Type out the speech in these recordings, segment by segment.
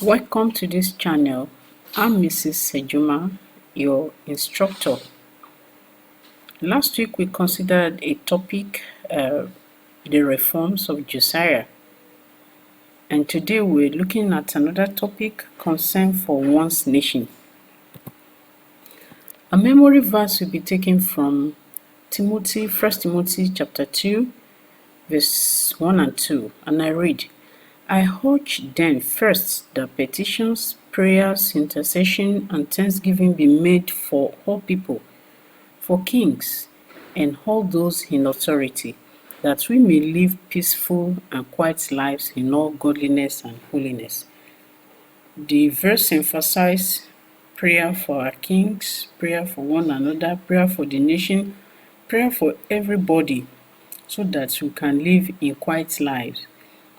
Welcome to this channel. I'm Mrs. Sejuma, your instructor. Last week we considered a topic, the reforms of Josiah. And today we're looking at another topic, concern for one's nation. A memory verse will be taken from Timothy, 1 Timothy chapter 2, verse 1 and 2. And I read, I urge then first that petitions, prayers, intercession, and thanksgiving be made for all people, for kings, and all those in authority, that we may live peaceful and quiet lives in all godliness and holiness. The verse emphasizes prayer for our kings, prayer for one another, prayer for the nation, prayer for everybody, so that we can live in quiet lives.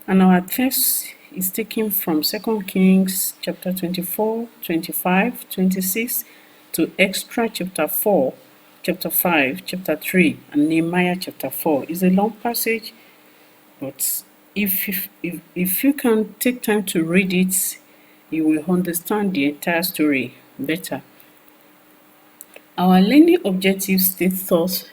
And our text is taken from 2 Kings chapter 24, 25, 26 to Extra chapter 4, chapter 5, chapter 3, and Nehemiah chapter 4. It's a long passage, but if you can take time to read it, you will understand the entire story better. Our learning objectives state thus.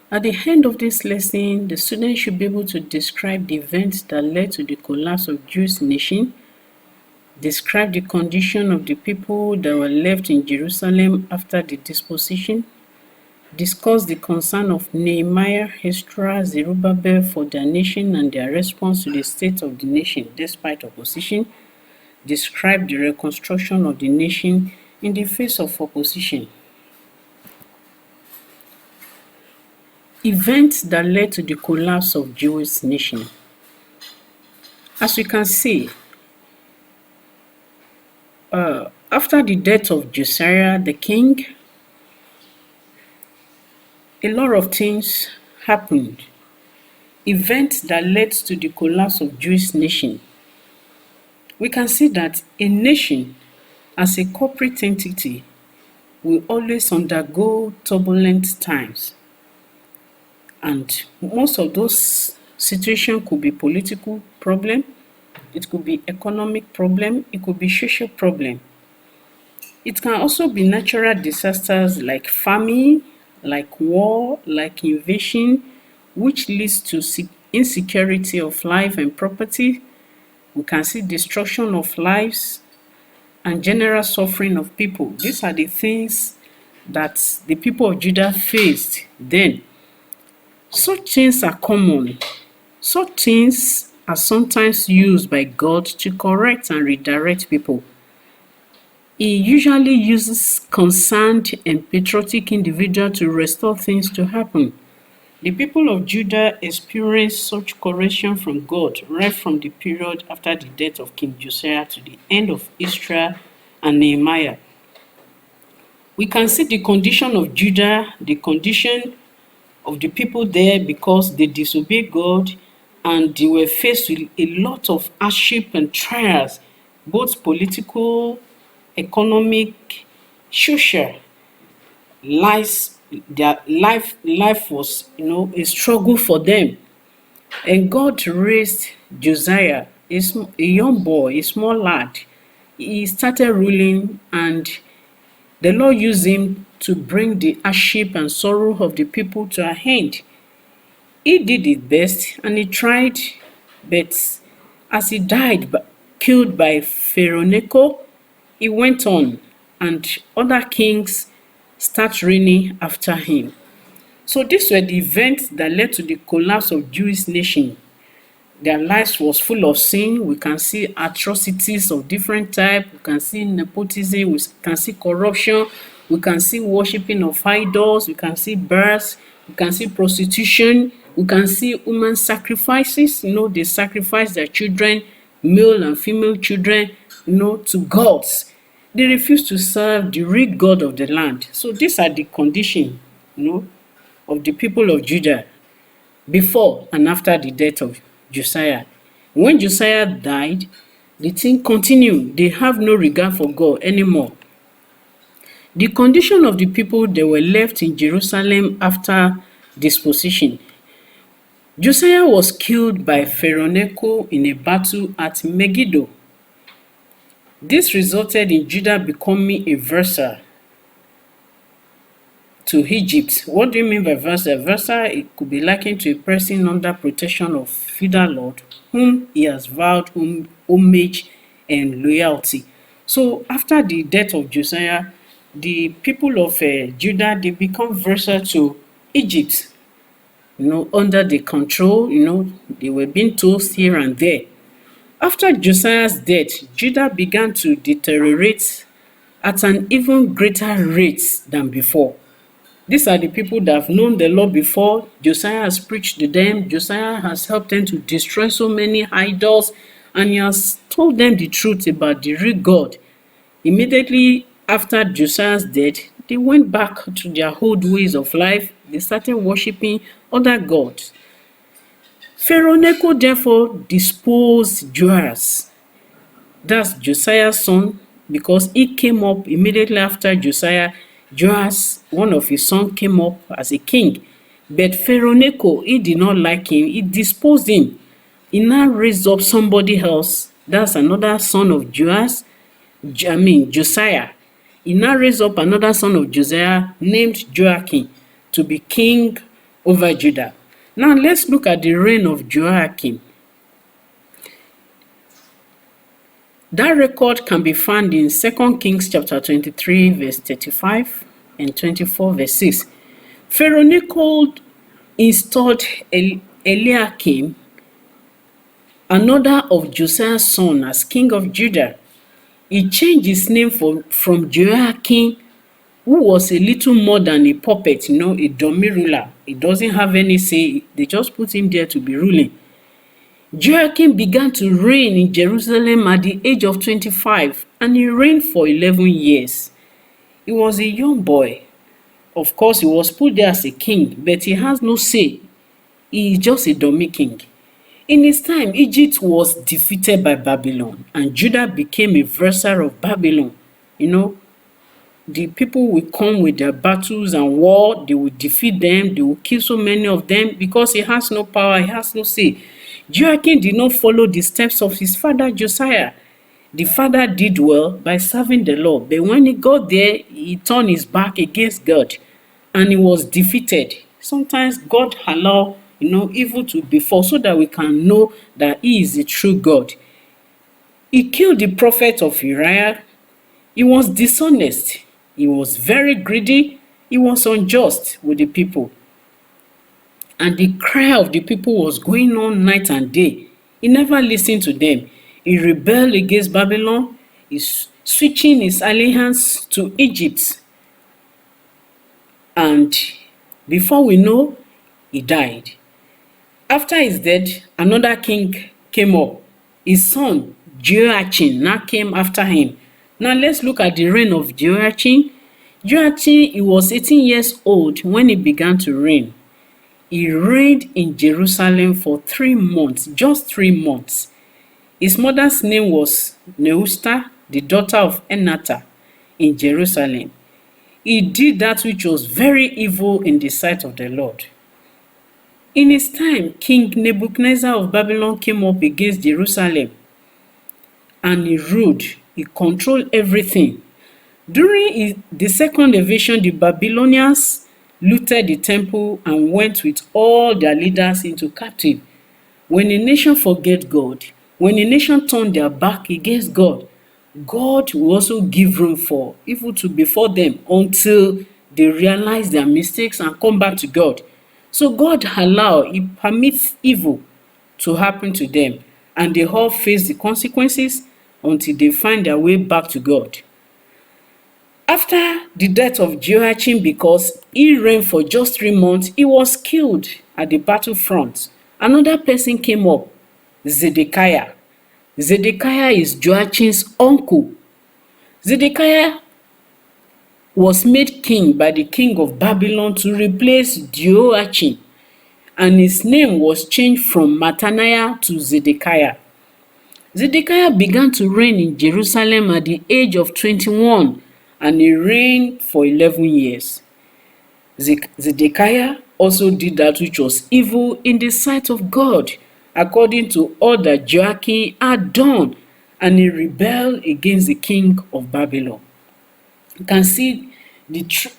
At the end of this lesson, the student should be able to describe the events that led to the collapse of Jewish nation, describe the condition of the people that were left in Jerusalem after the disposition, discuss the concern of Nehemiah, Ezra, Zerubbabel for their nation and their response to the state of the nation despite opposition, describe the reconstruction of the nation in the face of opposition. Events that led to the collapse of Jewish nation. As we can see, after the death of Josiah the king, a lot of things happened. Events that led to the collapse of Jewish nation. We can see that a nation as a corporate entity will always undergo turbulent times. And most of those situations could be political problem, it could be economic problem, it could be social problem. It can also be natural disasters like famine, like war, like invasion, which leads to insecurity of life and property. We can see destruction of lives and general suffering of people. These are the things that the people of Judah faced then. Such things are common. Such things are sometimes used by God to correct and redirect people. He usually uses concerned and patriotic individuals to restore things to happen. The people of Judah experienced such correction from God right from the period after the death of King Josiah to the end of Ezra and Nehemiah. We can see the condition of Judah, the condition of the people there because they disobeyed God and they were faced with a lot of hardship and trials, both political, economic, social. Their life was, a struggle for them. And God raised Josiah, a young boy, a small lad. He started ruling, and the Lord used him to bring the hardship and sorrow of the people to an end. He did his best and he tried, but as he died, killed by Pharaoh Necho, he went on and other kings start reigning after him. So these were the events that led to the collapse of Jewish nation. Their lives was full of sin. We can see atrocities of different type. We can see nepotism. We can see corruption. We can see worshipping of idols. We can see births. We can see prostitution. We can see human sacrifices. They sacrifice their children, male and female children, to gods. They refuse to serve the real God of the land. So these are the condition, of the people of Judah before and after the death of Josiah. When Josiah died, the thing continued. They have no regard for God anymore. The condition of the people that were left in Jerusalem after disposition. Josiah was killed by Pharaoh Necho in a battle at Megiddo. This resulted in Judah becoming a vassal to Egypt. What do you mean by vassal? Vassal, it could be likened to a person under protection of feudal lord whom he has vowed homage and loyalty. So after the death of Josiah, the people of Judah, they become vassal to Egypt, under the control, they were being tossed here and there. After Josiah's death, Judah began to deteriorate at an even greater rate than before. These are the people that have known the Lord before. Josiah has preached to them. Josiah has helped them to destroy so many idols, and he has told them the truth about the real God. Immediately after Josiah's death, they went back to their old ways of life. They started worshiping other gods. Pharaoh Necho therefore disposed Joash, that's Josiah's son, because he came up immediately after Josiah. Joash, one of his sons, came up as a king. But Pharaoh Necho, he did not like him. He disposed him. He now raised up somebody else. That's another son of Josiah. He now raised up another son of Josiah named Joachim to be king over Judah. Now let's look at the reign of Joachim. That record can be found in 2 Kings chapter 23 verse 35 and 24 verse 6. Pharaoh Necho installed Eliakim, another of Josiah's sons, as king of Judah. He changed his name from Joachim, who was a little more than a puppet, a dummy ruler. He doesn't have any say. They just put him there to be ruling. Joachim began to reign in Jerusalem at the age of 25, and he reigned for 11 years. He was a young boy. Of course, he was put there as a king, but he has no say. He is just a dummy king. In his time, Egypt was defeated by Babylon, and Judah became a vassal of Babylon. The people will come with their battles and war. They will defeat them. They will kill so many of them because he has no power. He has no say. Joachim did not follow the steps of his father Josiah. The father did well by serving the Lord, but when he got there, he turned his back against God and he was defeated. Sometimes God allows evil to befall so that we can know that he is the true God. He killed the prophet of Uriah. He was dishonest. He was very greedy. He was unjust with the people. And the cry of the people was going on night and day. He never listened to them. He rebelled against Babylon. He's switching his allegiance to Egypt. And before we know, he died. After his death, another king came up. His son, Joachim, now came after him. Now let's look at the reign of Joachim. Joachim, he was 18 years old when he began to reign. He reigned in Jerusalem for 3 months, just 3 months. His mother's name was Neusta, the daughter of Enata, in Jerusalem. He did that which was very evil in the sight of the Lord. In his time, King Nebuchadnezzar of Babylon came up against Jerusalem, and he ruled. He controlled everything. During the second invasion, the Babylonians looted the temple and went with all their leaders into captive. When a nation forget God, when a nation turn their back against God, God will also give room for evil to befall them until they realize their mistakes and come back to God. So God he permits evil to happen to them, and they all face the consequences until they find their way back to God. After the death of Joachim, because he reigned for just 3 months, he was killed at the battlefront. Another person came up, Zedekiah. Zedekiah is Joachim's uncle. Zedekiah was made king by the king of Babylon to replace Joachim, and his name was changed from Mattaniah to Zedekiah. Zedekiah began to reign in Jerusalem at the age of 21, and he reigned for 11 years. Zedekiah also did that which was evil in the sight of God, according to all that Joachim had done. and he rebelled against the king of Babylon. You can see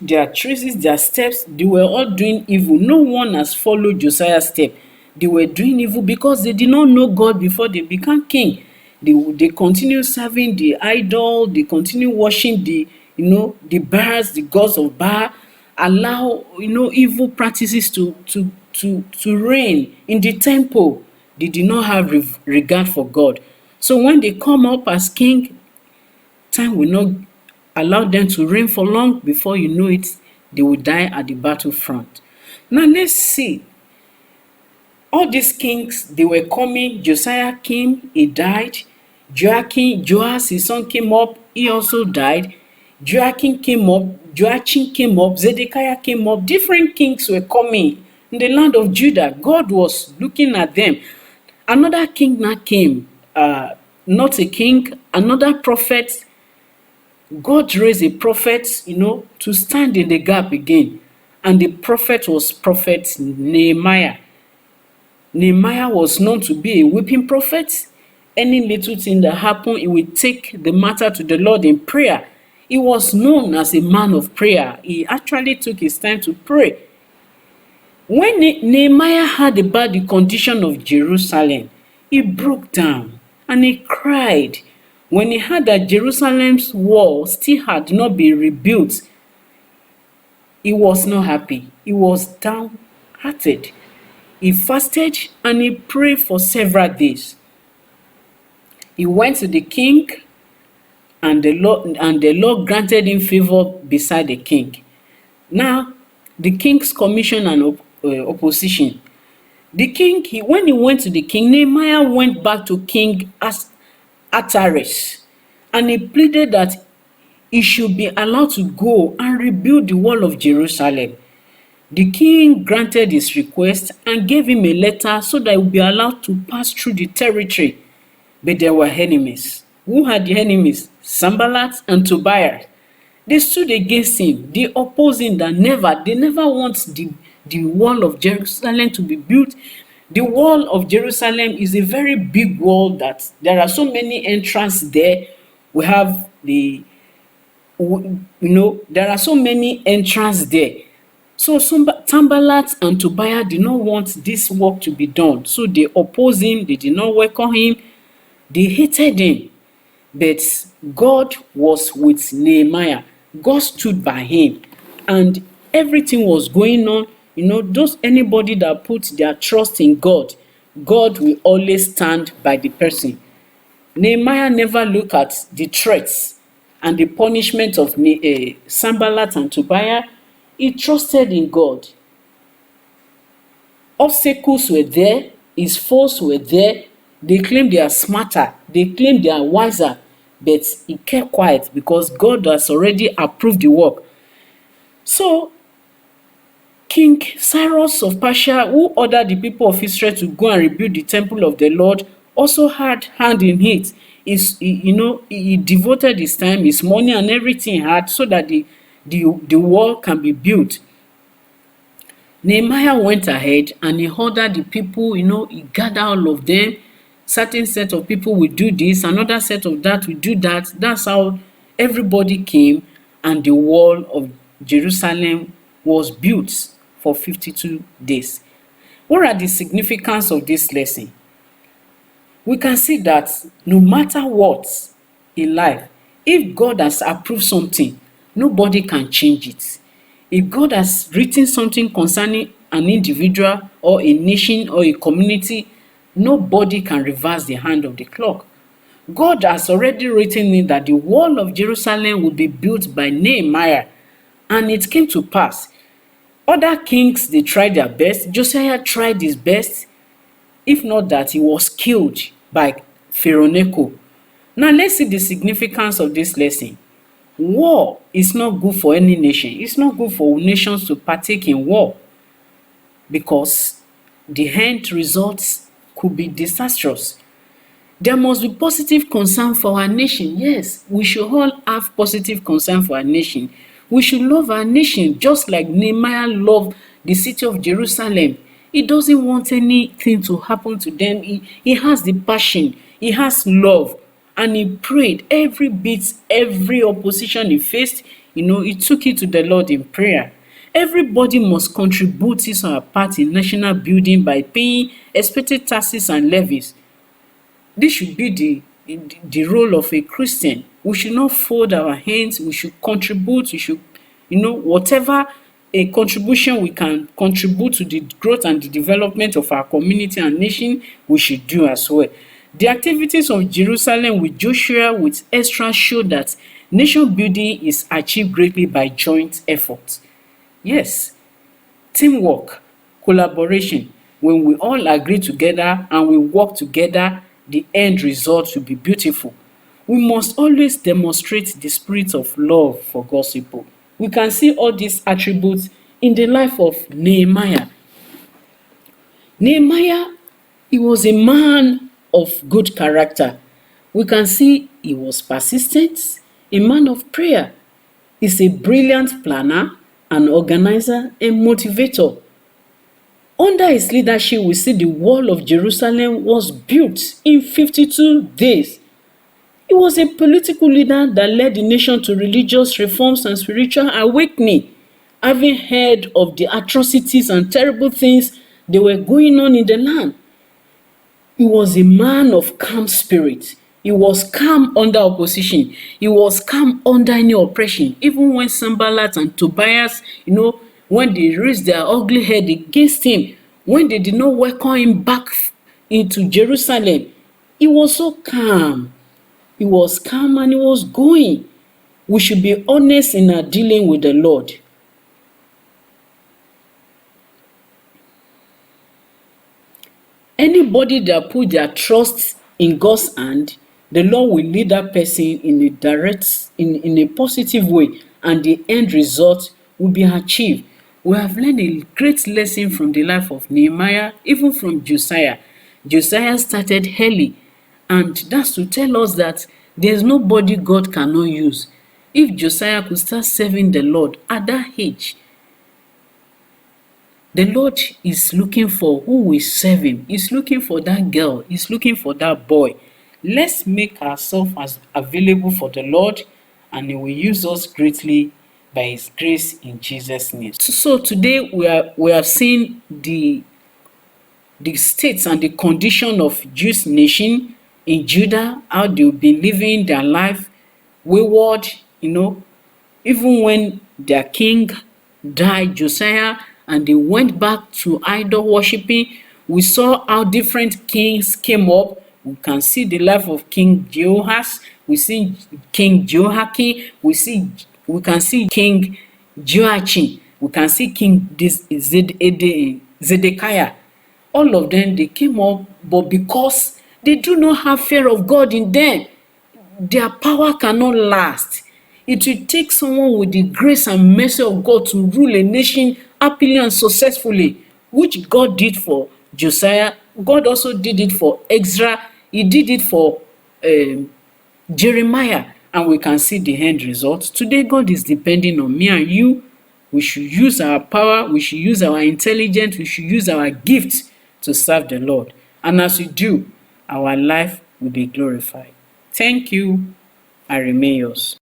their traces, their steps. They were all doing evil. No one has followed Josiah's step. They were doing evil because they did not know God before they became king. They continue serving the idol. They continue worshiping the Baals, the gods of Baal. Allow evil practices to reign in the temple. They did not have regard for God. So when they come up as king, time will not allow them to reign for long. Before you know it, they will die at the battlefront. Now let's see. All these kings, they were coming. Josiah came, he died. Joash, his son, came up, he also died. Joachim came up, Joachim came up, Zedekiah came up. Different kings were coming in the land of Judah. God was looking at them. Another king now came, not a king, another prophet. God raised a prophet, to stand in the gap again. And the prophet was Prophet Nehemiah. Nehemiah was known to be a weeping prophet. Any little thing that happened, he would take the matter to the Lord in prayer. He was known as a man of prayer. He actually took his time to pray. When Nehemiah heard about the condition of Jerusalem, he broke down and he cried. When he heard that Jerusalem's wall still had not been rebuilt, he was not happy. He was downhearted. He fasted and he prayed for several days. He went to the king, and the Lord granted him favor beside the king. Now, the king's commission and opposition. The king, when he went to the king, Nehemiah went back to King Ahasuerus, and he pleaded that he should be allowed to go and rebuild the wall of Jerusalem. The king granted his request and gave him a letter so that he would be allowed to pass through the territory. But there were enemies. Who had the enemies? Sanballat and Tobiah. They stood against him. They opposed him that they never want the wall of Jerusalem to be built. The wall of Jerusalem is a very big wall that there are so many entrances there. We have there are so many entrances there. So Sanballat and Tobiah did not want this work to be done. So they opposed him. They did not welcome him. They hated him. But God was with Nehemiah. God stood by him. And everything was going on. Anybody that puts their trust in God, God will always stand by the person. Nehemiah never looked at the threats and the punishment of Sanballat and Tobiah. He trusted in God. Obstacles were there. His foes were there. They claim they are smarter. They claim they are wiser. But he kept quiet because God has already approved the work. So, King Cyrus of Persia, who ordered the people of Israel to go and rebuild the temple of the Lord, also had hand in it. He devoted his time, his money, and everything he had so that the wall can be built. Nehemiah went ahead and he ordered the people, he gathered all of them. Certain set of people will do this, another set of that will do that. That's how everybody came, and the wall of Jerusalem was built for 52 days. What are the significance of this lesson? We can see that no matter what in life, if God has approved something, nobody can change it. If God has written something concerning an individual or a nation or a community, nobody can reverse the hand of the clock. God has already written in that the wall of Jerusalem will be built by Nehemiah, and it came to pass. Other kings, they tried their best. Josiah tried his best. If not that, he was killed by Pharaoh Necho. Now let's see the significance of this lesson. War is not good for any nation. It's not good for nations to partake in war because the end results could be disastrous. There must be positive concern for our nation. Yes, we should all have positive concern for our nation. We should love our nation just like Nehemiah loved the city of Jerusalem. He doesn't want anything to happen to them. He has the passion. He has love. and he prayed every bit, every opposition he faced, he took it to the Lord in prayer. Everybody must contribute his or her part in national building by paying expected taxes and levies. This should be the role of a Christian. We should not fold our hands. We should contribute. We should, whatever a contribution we can contribute to the growth and the development of our community and nation, we should do as well. The activities of Jerusalem with Joshua with Ezra show that nation building is achieved greatly by joint effort. Yes, teamwork, collaboration. When we all agree together and we work together, the end result will be beautiful. We must always demonstrate the spirit of love for God's people. We can see all these attributes in the life of Nehemiah. Nehemiah, he was a man of good character. We can see he was persistent, a man of prayer. He's a brilliant planner, an organizer, a motivator. Under his leadership, we see the wall of Jerusalem was built in 52 days. He was a political leader that led the nation to religious reforms and spiritual awakening, having heard of the atrocities and terrible things they were going on in the land. He was a man of calm spirit. He was calm under opposition. He was calm under any oppression. Even when Sanballat and Tobias, when they raised their ugly head against him, when they did not welcome him back into Jerusalem, he was so calm. He was calm and he was going. We should be honest in our dealing with the Lord. Anybody that put their trust in God's hand, the Lord will lead that person in a positive way, and the end result will be achieved. We have learned a great lesson from the life of Nehemiah, even from Josiah. Josiah started early, and that's to tell us that there's nobody God cannot use. If Josiah could start serving the Lord at that age, the Lord is looking for who will serve him. He's looking for that girl. He's looking for that boy. Let's make ourselves as available for the Lord, and he will use us greatly by his grace in Jesus' name. So today we have seen the states and the condition of Jewish nation in Judah, how they've been living their life wayward, even when their king died, Josiah, and they went back to idol worshiping. We saw how different kings came up. We can see the life of King Jehoash, we see King Jehoiakim, we can see King Joachim, we can see King Zedekiah. All of them, they came up, but because they do not have fear of God in them, their power cannot last. It will take someone with the grace and mercy of God to rule a nation happily and successfully, which God did for Josiah. God also did it for Ezra. He did it for Jeremiah, and we can see the end result. Today, God is depending on me and you. We should use our power, we should use our intelligence, we should use our gifts to serve the Lord. And as we do, our life will be glorified. Thank you. I remain yours.